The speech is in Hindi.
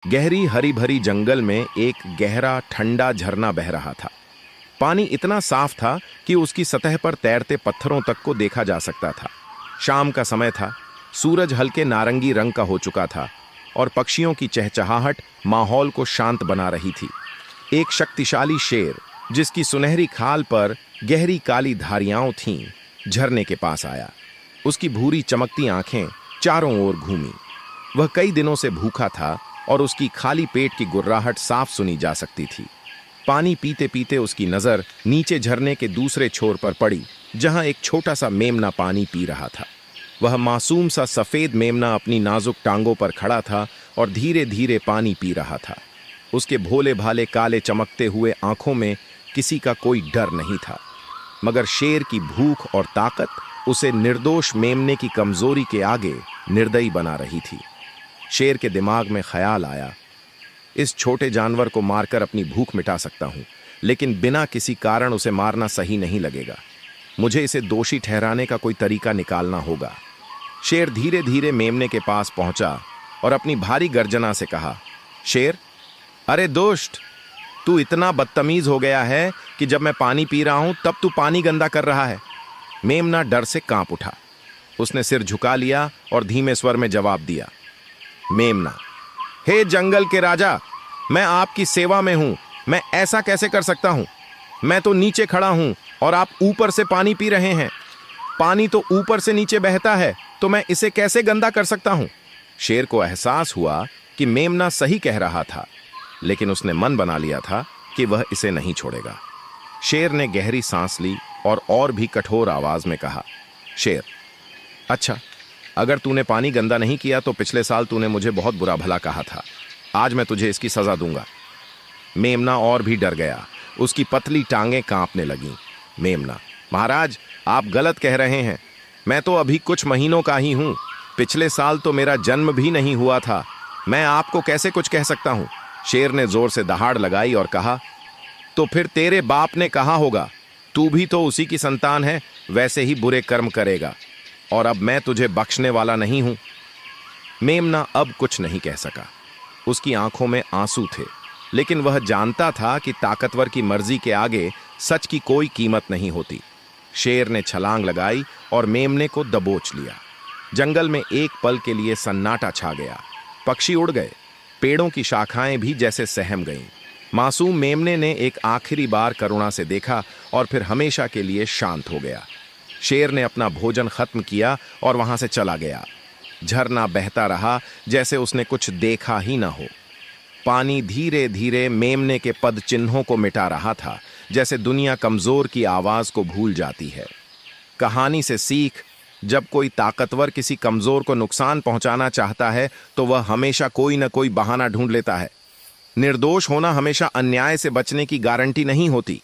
गहरी हरी भरी जंगल में एक गहरा ठंडा झरना बह रहा था। पानी इतना साफ था कि उसकी सतह पर तैरते पत्थरों तक को देखा जा सकता था। शाम का समय था, सूरज हल्के नारंगी रंग का हो चुका था और पक्षियों की चहचहाहट माहौल को शांत बना रही थी। एक शक्तिशाली शेर, जिसकी सुनहरी खाल पर गहरी काली धारियां थीं, झरने के पास आया। उसकी भूरी चमकती आंखें चारों ओर घूमी। वह कई दिनों से भूखा था और उसकी खाली पेट की गुर्राहट साफ सुनी जा सकती थी। पानी पीते पीते उसकी नजर नीचे झरने के दूसरे छोर पर पड़ी, जहां एक छोटा सा मेमना पानी पी रहा था। वह मासूम सा सफेद मेमना अपनी नाजुक टांगों पर खड़ा था और धीरे धीरे पानी पी रहा था। उसके भोले भाले काले चमकते हुए आंखों में किसी का कोई डर नहीं था, मगर शेर की भूख और ताकत उसे निर्दोष मेमने की कमजोरी के आगे निर्दयी बना रही थी। शेर के दिमाग में ख्याल आया, इस छोटे जानवर को मारकर अपनी भूख मिटा सकता हूं, लेकिन बिना किसी कारण उसे मारना सही नहीं लगेगा। मुझे इसे दोषी ठहराने का कोई तरीका निकालना होगा। शेर धीरे धीरे मेमने के पास पहुंचा और अपनी भारी गर्जना से कहा, शेर, अरे दोस्त, तू इतना बदतमीज हो गया है कि जब मैं पानी पी रहा हूं तब तू पानी गंदा कर रहा है। मेमना डर से कांप उठा। उसने सिर झुका लिया और धीमे स्वर में जवाब दिया, मेमना, हे जंगल के राजा, मैं आपकी सेवा में हूं। मैं ऐसा कैसे कर सकता हूं? मैं तो नीचे खड़ा हूं और आप ऊपर से पानी पी रहे हैं। पानी तो ऊपर से नीचे बहता है, तो मैं इसे कैसे गंदा कर सकता हूं? शेर को एहसास हुआ कि मेमना सही कह रहा था, लेकिन उसने मन बना लिया था कि वह इसे नहीं छोड़ेगा। शेर ने गहरी सांस ली और भी कठोर आवाज में कहा, शेर, अच्छा, अगर तूने पानी गंदा नहीं किया तो पिछले साल तूने मुझे बहुत बुरा भला कहा था। आज मैं तुझे इसकी सजा दूंगा। मेमना और भी डर गया। उसकी पतली टांगें कांपने लगीं। मेमना, महाराज, आप गलत कह रहे हैं। मैं तो अभी कुछ महीनों का ही हूं। पिछले साल तो मेरा जन्म भी नहीं हुआ था। मैं आपको कैसे कुछ कह सकता हूं? शेर ने जोर से दहाड़ लगाई और कहा, तो फिर तेरे बाप ने कहा होगा, तू भी तो उसी की संतान है, वैसे ही बुरे कर्म करेगा, और अब मैं तुझे बख्शने वाला नहीं हूं। मेमना अब कुछ नहीं कह सका। उसकी आंखों में आंसू थे, लेकिन वह जानता था कि ताकतवर की मर्जी के आगे सच की कोई कीमत नहीं होती। शेर ने छलांग लगाई और मेमने को दबोच लिया। जंगल में एक पल के लिए सन्नाटा छा गया। पक्षी उड़ गए, पेड़ों की शाखाएं भी जैसे सहम गईं। मासूम मेमने ने एक आखिरी बार करुणा से देखा और फिर हमेशा के लिए शांत हो गया। शेर ने अपना भोजन खत्म किया और वहां से चला गया। झरना बहता रहा जैसे उसने कुछ देखा ही न हो। पानी धीरे धीरे मेमने के पद चिन्हों को मिटा रहा था, जैसे दुनिया कमजोर की आवाज को भूल जाती है। कहानी से सीख, जब कोई ताकतवर किसी कमजोर को नुकसान पहुंचाना चाहता है तो वह हमेशा कोई न कोई बहाना ढूंढ लेता है। निर्दोष होना हमेशा अन्याय से बचने की गारंटी नहीं होती।